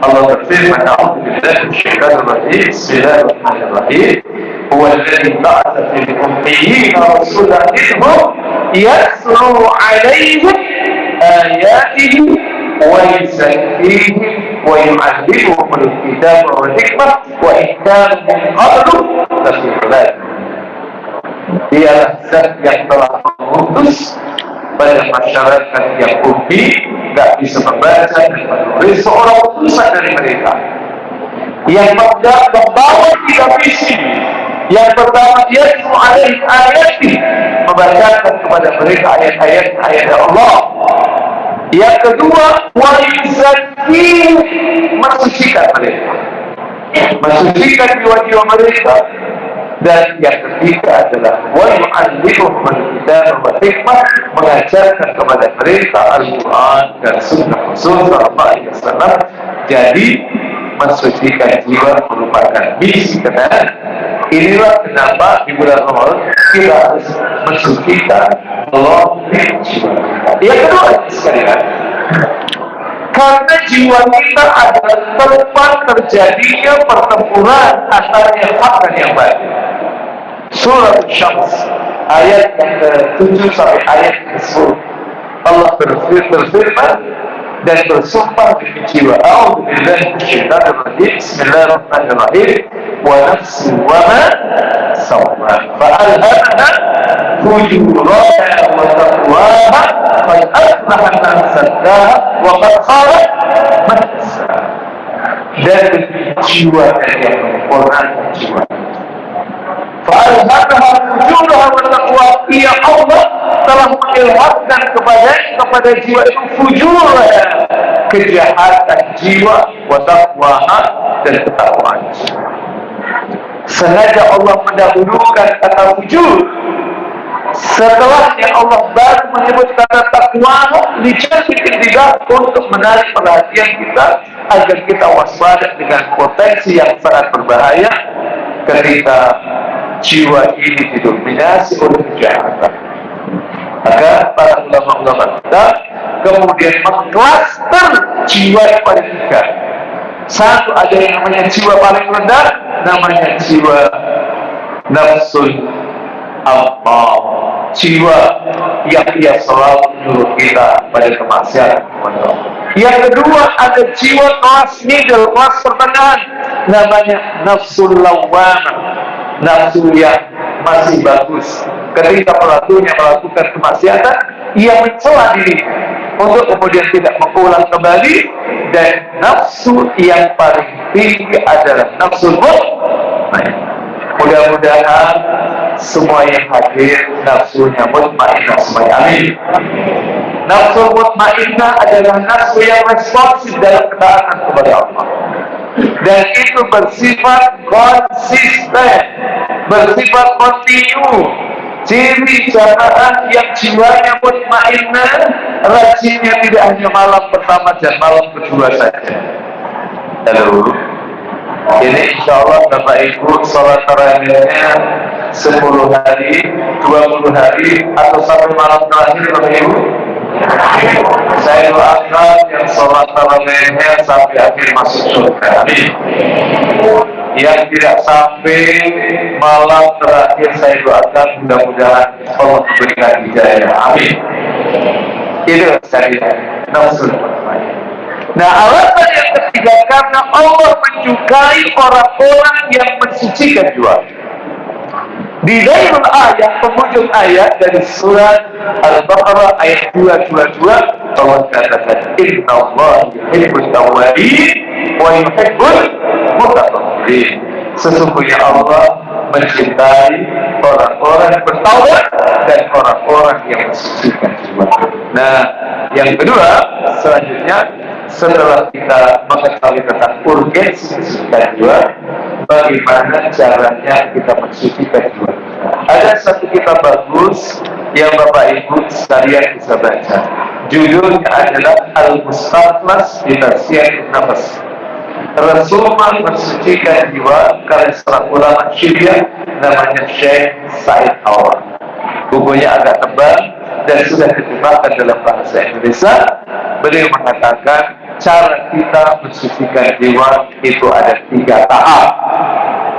Allah berfirman, "A'udzubillahi minasyaitonir rajim. Bismillahirrahmanirrahim. Huwallazi ba'atsa fil ummiyina rasulan minhum yatlu 'alaihim ayatihi wa yuzakkihim wa yu'allimuhumul kitaba wal hikmah wa in kanu min qablu lafi dhalalin." Dialah zat yang telah mengutus pada masyarakat yang ummi, tidak bisa membaca dan menulis, seorang utusan dari mereka yang membawa 3 misi. Yang pertama, yatlu 'alaihim ayati, membacakan kepada mereka ayat-ayat Allah. Yang kedua, wa yuzakkihim, mensucikan mereka, mensucikan jiwa-jiwa mereka. Dan yang ketiga adalah wa yu'allimuhumul kitaba wal hikmah, mengajarkan kepada mereka Al-Quran dan Sunnah Rasul sallallahu alaihi wasallam. Jadi mensucikan jiwa merupakan misi kenan. Inilah kenapa di bulan Ramadan kita harus mensucikan melalui jiwa. Yang kedua sekalian, karena jiwa kita adalah tempat terjadinya pertempuran antara yang hak dan yang batil. Surah Syams ayat yang ke-7 sampai ayat ke-10, Allah berfirman dan bersumpah demi jiwa. A'udzubillahi minasyaitonir rajim. Bismillahirrahmanirrahim. Wa nafsin wa ma sawwaha fa'alhamaha fujuraha wa taqwaha qad aflaha man zakkaha wa qad khaba man dassaha. Dan jiwa yang menyempurnakan jiwa. Fa'alhamaha fujuraha wa taqwaha. Ya Allah telah mengilhamkan kepada jiwa itu fujurah, kejahatan jiwa, wa taqwaha, dan ketakwaan jiwa. Sengaja Allah mendahulukan kata fujur, setelahnya Allah baru menyebut kata takwa, dijanjikan untuk menarik perhatian kita agar kita waspada dengan potensi yang sangat berbahaya ketika jiwa ini didominasi oleh kejahatan. Maka para ulama-ulama kita kemudian mengklaster jiwa yang paling 3. Satu, ada yang namanya jiwa paling rendah, namanya jiwa nafsul ammar, jiwa yang ia selalu menyuruh kita pada kemaksiatan. Yang kedua, ada jiwa kelas middle, kelas pertengahan, namanya nafsul lawwamah, nafsu yang masih bagus. Ketika pelakunya melakukan kemaksiatan, ia mencela diri untuk kemudian tidak mengulang kembali. Dan nafsu yang paling tinggi adalah nafsu mutmainnah. Mudah-mudahan semua yang hadir nafsunya mutmainnah semuanya. Amin. Nafsu mutmainnah adalah nafsu yang responsif dalam ketaatan kepada Allah, dan itu bersifat konsisten, bersifat kontinu. Ciri jamaah yang jiwanya mutmainnah, rajinnya tidak hanya malam pertama dan malam kedua saja. Halo, ini insya Allah Bapak Ibu sholat tarawihnya 10 hari, 20 hari, atau sampai malam terakhir Bapak Ibu. Saya doakan yang sholat tarawihnya sampai akhir masuk surga. Amin. Yang tidak sampai malam terakhir, saya doakan mudah-mudahan Allah memberikan hidayah. Amin. Itu saya nafsu. Nah, alasan yang ketiga, karena Allah menyukai orang-orang yang mensucikan jiwa. Di dalam ayat, penghujung ayat dari surat Al-Baqarah ayat 222, Allah katakan, Inna Allah yuhibbul tawwabin wa yuhibbul mutatahhirin. Sesungguhnya Allah mencintai orang-orang yang bertaubat dan orang-orang yang mensucikan jiwa. Nah, yang kedua, selanjutnya, setelah kita mengetahui tentang urgensi mensucikan jiwa, bagaimana caranya kita mensucikan jiwa. Ada satu kitab bagus yang Bapak Ibu sekalian bisa baca. Judulnya adalah Al-Mustaqlas di Tafsir Nafas. Rasulullah mensucikan jiwa karya seorang ulama Syiah namanya Syekh Said Awar. Bukunya agak tebal dan sudah diterjemahkan dalam bahasa Indonesia. Beliau mengatakan cara kita mensucikan jiwa itu ada 3 tahap.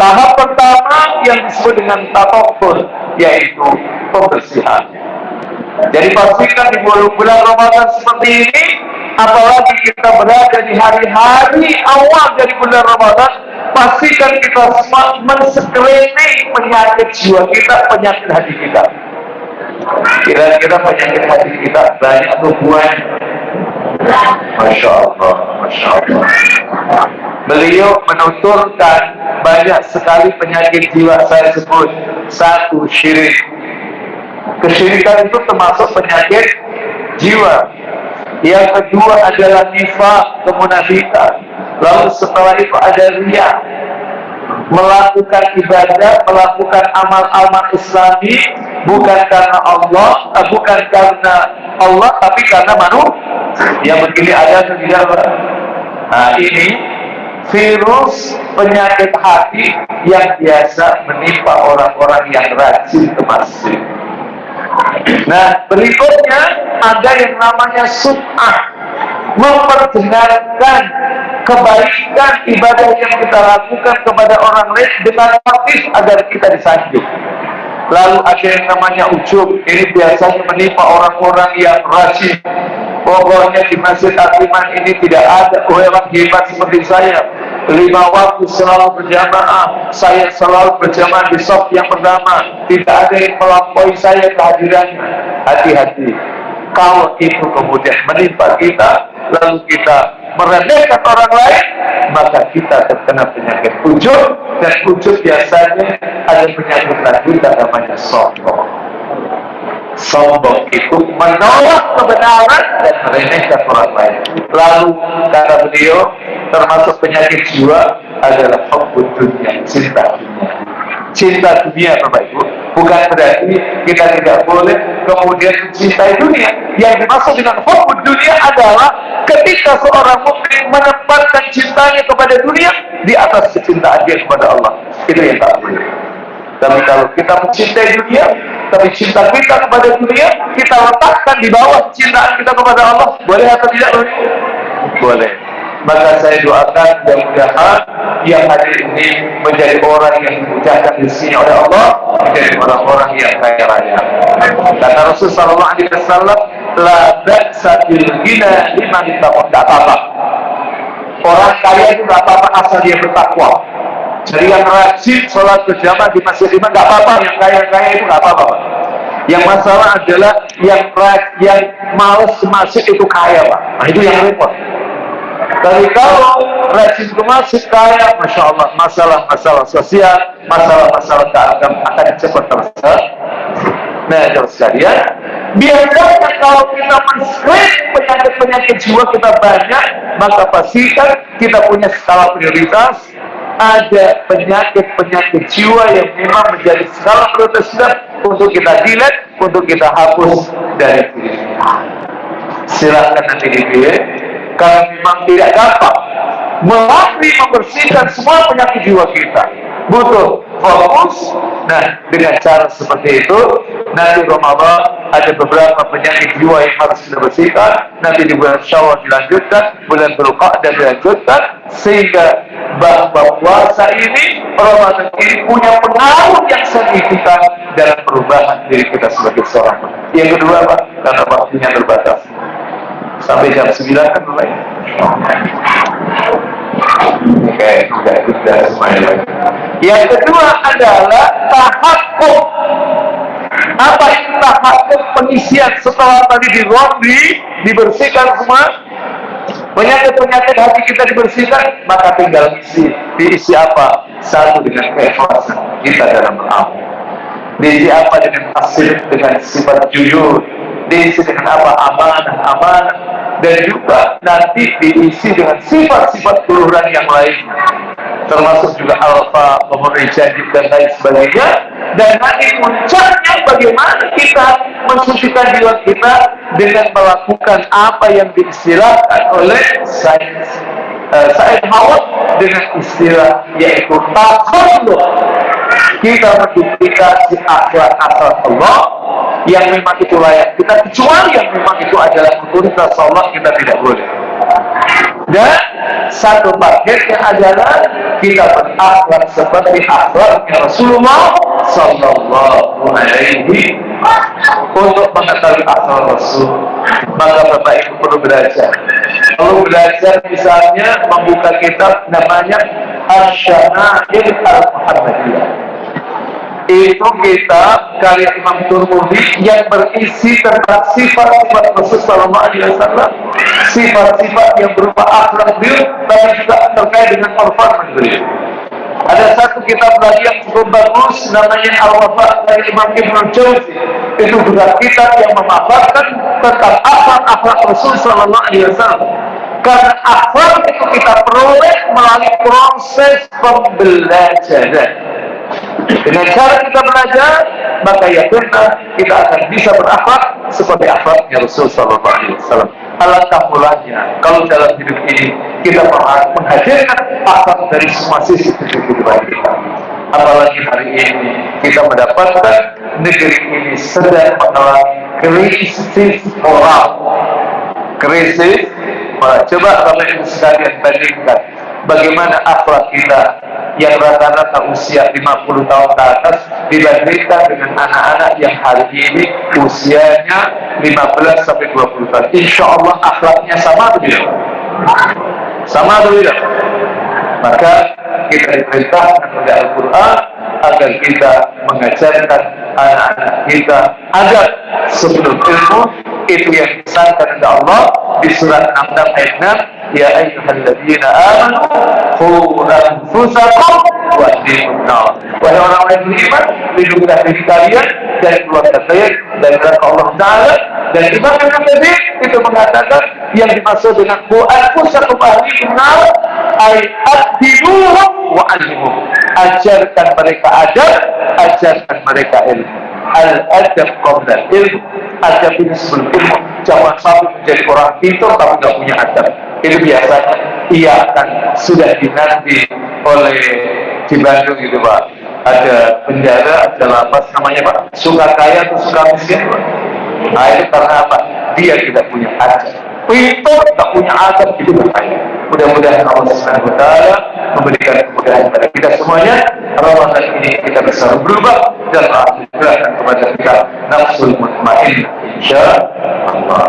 Tahap pertama yang disebut dengan tatahur, yaitu pembersihan. Jadi pastikan di bulan Ramadan seperti ini, apalagi kita berada di hari-hari awal dari bulan Ramadan, pastikan kita men-screening penyakit jiwa kita, penyakit hati kita. Kira-kira penyakit hati kita banyak hubungan. Masya Allah, Masya Allah. Beliau menuturkan banyak sekali penyakit jiwa. Saya sebut 1, syirik. Kesyirikan itu termasuk penyakit jiwa. Yang kedua adalah nifaq, kemunafikan. Lalu setelah itu ada riya, melakukan ibadah, melakukan amal-amal Islami bukan karena Allah, tapi karena manusia. Yang begini ada tidak? Nah, ini virus penyakit hati yang biasa menimpa orang-orang yang rajin ke masjid. Nah, berikutnya ada yang namanya sum'ah, memperdengarkan kebaikan ibadah yang kita lakukan kepada orang lain dengan motif agar kita disanjung. Lalu ada yang namanya ujub, ini biasanya menimpa orang-orang yang rajin. Pokoknya di Masjid Al-Iman ini tidak ada orang hebat seperti saya. 5 waktu selalu berjamaah, saya selalu berjamaah di shop yang pertama. Tidak ada yang melampaui saya kehadirannya. Hati-hati. Kalau itu kemudian menimpa kita, lalu kita meremehkan orang lain, maka kita terkena penyakit ujub. Dan ujub biasanya ada penyakit lanjutan namanya sombong. Sombong itu menolak kebenaran dan meremehkan orang lain. Lalu kata beliau, termasuk penyakit jiwa adalah hubbud dunya, cinta dunia. Cinta dunia, Bapak Ibu, bukan berarti kita tidak boleh kemudian mencintai dunia. Yang dimaksud dengan hubbud dunia adalah ketika seorang mukmin menempatkan cintanya kepada dunia di atas kecintaan dia kepada Allah. Itu yang tak boleh. Tapi kalau kita mencintai dunia, tapi cinta kita kepada dunia kita letakkan di bawah cintaan kita kepada Allah, boleh atau tidak boleh? Boleh. Maka saya doakan mudah-mudahan yang hadir ini menjadi orang yang dimudahkan rezekinya oleh Allah, menjadi orang-orang yang kaya raya. Kata Rasulullah SAW, la ba'sa bil ghina liman ittaqwa. Tidak apa-apa. Orang kaya itu tidak apa-apa asal dia bertakwa. Jadi yang rajin sholat berjamaah di masjid imam nggak apa-apa, yang kaya-kaya itu nggak apa-apa. Yang masalah adalah yang malas masjid itu kaya, Pak. Nah, itu yang repot. Tapi kalau rajin ke masjid kaya, Masya Allah, masalah-masalah sosial, masalah-masalah keagamaan akan cepat terselesai. Nah, terus sekalian, biasanya kalau kita men-screen penyakit-penyakit jiwa kita banyak, maka pastikan kita punya skala prioritas. Ada penyakit-penyakit jiwa yang memang menjadi skala prioritas untuk kita delete, untuk kita hapus dari diri kita. Silahkan nanti dipilih. Kalau memang tidak gampang membersihkan semua penyakit jiwa kita, butuh fokus. Nah, dengan cara seperti itu, nanti Ramadan ada beberapa penyakit jiwa yang harus kita bersihkan. Nanti di bulan Syawal dilanjutkan, bulan Dzulqa'dah dilanjutkan, sehingga bahwa puasa ini, Ramadan ini punya pengaruh yang signifikan dalam perubahan diri kita sebagai seorang. Yang kedua, Pak, karena waktunya terbatas. Sampai jam 9 kan mulai. Oke, sudah semuanya. Yang kedua adalah tahakkuk. Apa itu tahakkuk? Pengisian setelah tadi di laundry, dibersihkan semua penyakit-penyakit hati kita dibersihkan, maka tinggal diisi apa? Satu, dengan keikhlasan kita dalam beramal. Diisi apa? Dengan tasir, dengan sifat jujur. Diisi dengan apa? Amanah. Dan juga nanti diisi dengan sifat-sifat keluhuran yang lainnya, termasuk juga alfa, memenuhi janji dan lain sebagainya. Dan nanti puncaknya bagaimana kita mensucikan jiwa kita dengan melakukan apa yang diistilahkan oleh Said Hawat dengan istilah yaitu takhallul. Kita menduplikasi akhlak asal Allah yang memang itu layak kita, kecuali yang memang itu adalah otoritas Allah, kita tidak boleh. Dan satu paketnya adalah kita berakhlak seperti akhlaknya Rasulullah Sallallahu Alaihi. Untuk mengetahui akhlak Rasul, maka Bapak Ibu perlu belajar. Perlu belajar misalnya membuka kitab namanya Asy-Syama'il Al-Muhammadiyah. Itu kitab karya Imam Turmudi yang berisi tentang sifat-sifat Rasul Sallallahu Alaihi Wasallam, sifat-sifat yang berupa akhlak beliau, tapi juga terkait dengan performa beliau. Ada satu kitab lagi yang cukup bagus namanya Al-Wafa dari Imam Ibnu Jauzi. Itu juga kitab yang memaparkan tentang akhlak Rasul Sallallahu Alaihi Wasallam. Karena akhlak itu kita peroleh melalui proses pembelajaran. Dengan cara kita belajar, maka yakinlah kita akan bisa berakhlak seperti akhlaknya Rasul Sallallahu Alaihi Wasallam. Alangkah mulanya kalau dalam hidup ini kita menghadirkan akhlak dari semua sisi kehidupan kita. Apalagi hari ini kita mendapatkan negeri ini sedang mengalami krisis moral. Krisis moral. Coba Bapak Ibu sekalian bandingkan bagaimana akhlak kita yang rata-rata usia 50 tahun ke atas dibandingkan dengan anak-anak yang hari ini usianya 15 sampai 20 tahun. Insya Allah akhlaknya sama atau tidak? Sama atau tidak? Maka kita diperintahkan oleh Al-Quran agar kita mengajarkan anak-anak kita agar sebelum ilmu itu yang disangkan oleh Allah di surat 66 ayat 6, ya ayyuhalladzina amanu qu anfusakum wa ahlikum nar. Wahai orang-orang yang beriman, lindungilah diri kalian dari keluarga kalian dari neraka Allah Taala. Dan Imam Ibnu Katsir itu mengatakan yang dimaksud dengan qu anfusakum wa ahlikum nar ay addinuhum wa allimuhum. Ajarkan mereka adab, ajarkan mereka ilmu. Al-adab qabla ilmu. Adab ini sebelum ilmu. Jangan sampai menjadi orang pintar tapi tidak punya adab. Itu biasanya ia akan sudah dinanti oleh di Bandung gitu Pak. Ada penjara, ada lapas namanya Pak. Suka kaya atau suka miskin Pak. Nah itu karena apa? Dia tidak punya adab. Pintar tidak punya adab itu berbahaya. Mudah-mudahan Allah Subhanahu Wa Taala memberikan kemudahan kepada kita semuanya. Ramadan ini kita bisa berubah dan alhamdulillah kepada kita nafsul mutmainnah insya Allah.